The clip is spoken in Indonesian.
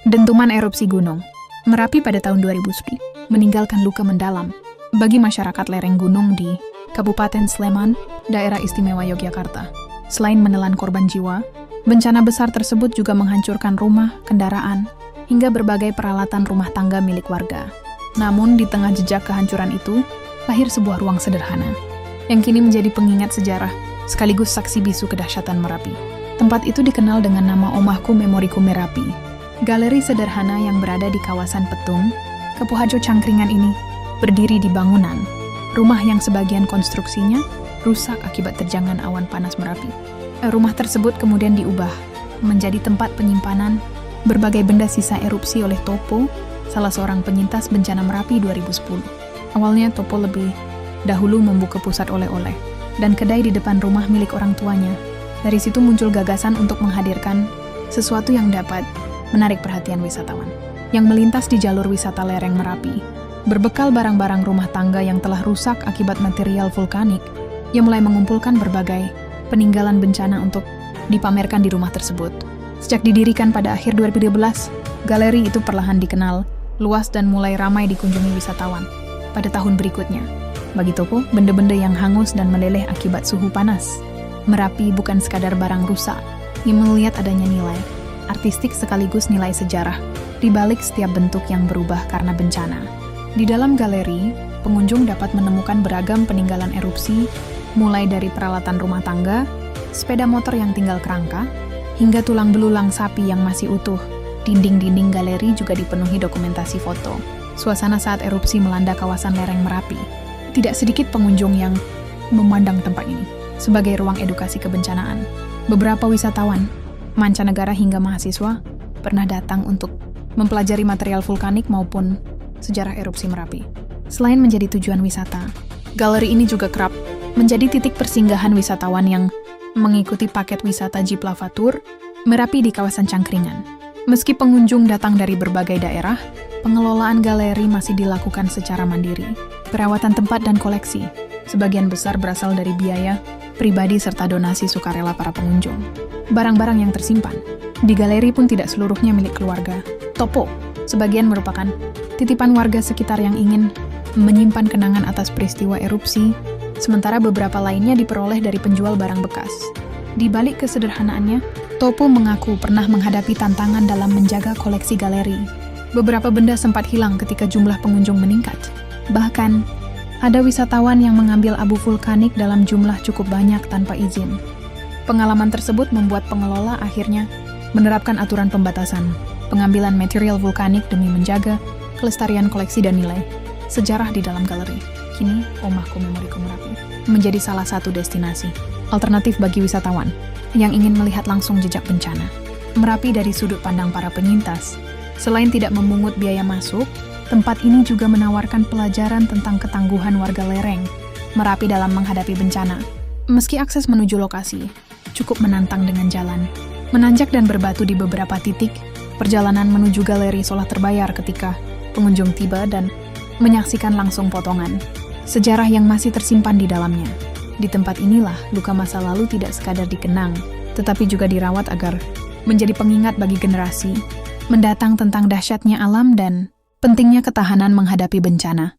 Dentuman erupsi gunung Merapi pada tahun 2010 meninggalkan luka mendalam bagi masyarakat lereng gunung di Kabupaten Sleman, Daerah Istimewa Yogyakarta. Selain menelan korban jiwa, bencana besar tersebut juga menghancurkan rumah, kendaraan, hingga berbagai peralatan rumah tangga milik warga. Namun, di tengah jejak kehancuran itu, lahir sebuah ruang sederhana, yang kini menjadi pengingat sejarah, sekaligus saksi bisu kedahsyatan Merapi. Tempat itu dikenal dengan nama Omahku Memoriku Merapi. Galeri sederhana yang berada di kawasan Petung, Kapuharjo Cangkringan ini berdiri di bangunan rumah yang sebagian konstruksinya rusak akibat terjangan awan panas Merapi. Rumah tersebut kemudian diubah menjadi tempat penyimpanan berbagai benda sisa erupsi oleh Topo, salah seorang penyintas bencana Merapi 2010. Awalnya Topo lebih dahulu membuka pusat oleh-oleh dan kedai di depan rumah milik orang tuanya. Dari situ muncul gagasan untuk menghadirkan sesuatu yang dapat menarik perhatian wisatawan yang melintas di jalur wisata lereng Merapi. Berbekal barang-barang rumah tangga yang telah rusak akibat material vulkanik, ia mulai mengumpulkan berbagai peninggalan bencana untuk dipamerkan di rumah tersebut. Sejak didirikan pada akhir 2012, galeri itu perlahan dikenal luas dan mulai ramai dikunjungi wisatawan. Pada tahun berikutnya, bagi Topo, benda-benda yang hangus dan meleleh akibat suhu panas Merapi bukan sekadar barang rusak, ia melihat adanya nilai artistik sekaligus nilai sejarah di balik setiap bentuk yang berubah karena bencana. Di dalam galeri, pengunjung dapat menemukan beragam peninggalan erupsi, mulai dari peralatan rumah tangga, sepeda motor yang tinggal kerangka, hingga tulang belulang sapi yang masih utuh. Dinding-dinding galeri juga dipenuhi dokumentasi foto suasana saat erupsi melanda kawasan lereng Merapi. Tidak sedikit pengunjung yang memandang tempat ini sebagai ruang edukasi kebencanaan. Beberapa wisatawan mancanegara hingga mahasiswa pernah datang untuk mempelajari material vulkanik maupun sejarah erupsi Merapi. Selain menjadi tujuan wisata, galeri ini juga kerap menjadi titik persinggahan wisatawan yang mengikuti paket wisata Jeep Lava Tour Merapi di kawasan Cangkringan. Meski pengunjung datang dari berbagai daerah, pengelolaan galeri masih dilakukan secara mandiri. Perawatan tempat dan koleksi sebagian besar berasal dari biaya pribadi serta donasi sukarela para pengunjung. Barang-barang yang tersimpan di galeri pun tidak seluruhnya milik keluarga Topo. Sebagian merupakan titipan warga sekitar yang ingin menyimpan kenangan atas peristiwa erupsi, sementara beberapa lainnya diperoleh dari penjual barang bekas. Di balik kesederhanaannya, Topo mengaku pernah menghadapi tantangan dalam menjaga koleksi galeri. Beberapa benda sempat hilang ketika jumlah pengunjung meningkat. Bahkan, ada wisatawan yang mengambil abu vulkanik dalam jumlah cukup banyak tanpa izin. Pengalaman tersebut membuat pengelola akhirnya menerapkan aturan pembatasan pengambilan material vulkanik demi menjaga kelestarian koleksi dan nilai sejarah di dalam galeri. Kini, Omahku Memoriku Merapi menjadi salah satu destinasi alternatif bagi wisatawan yang ingin melihat langsung jejak bencana Merapi dari sudut pandang para penyintas. Selain tidak memungut biaya masuk, tempat ini juga menawarkan pelajaran tentang ketangguhan warga lereng Merapi dalam menghadapi bencana. Meski akses menuju lokasi cukup menantang dengan jalan menanjak dan berbatu di beberapa titik, perjalanan menuju galeri seolah terbayar ketika pengunjung tiba dan menyaksikan langsung potongan sejarah yang masih tersimpan di dalamnya. Di tempat inilah luka masa lalu tidak sekadar dikenang, tetapi juga dirawat agar menjadi pengingat bagi generasi mendatang tentang dahsyatnya alam dan pentingnya ketahanan menghadapi bencana.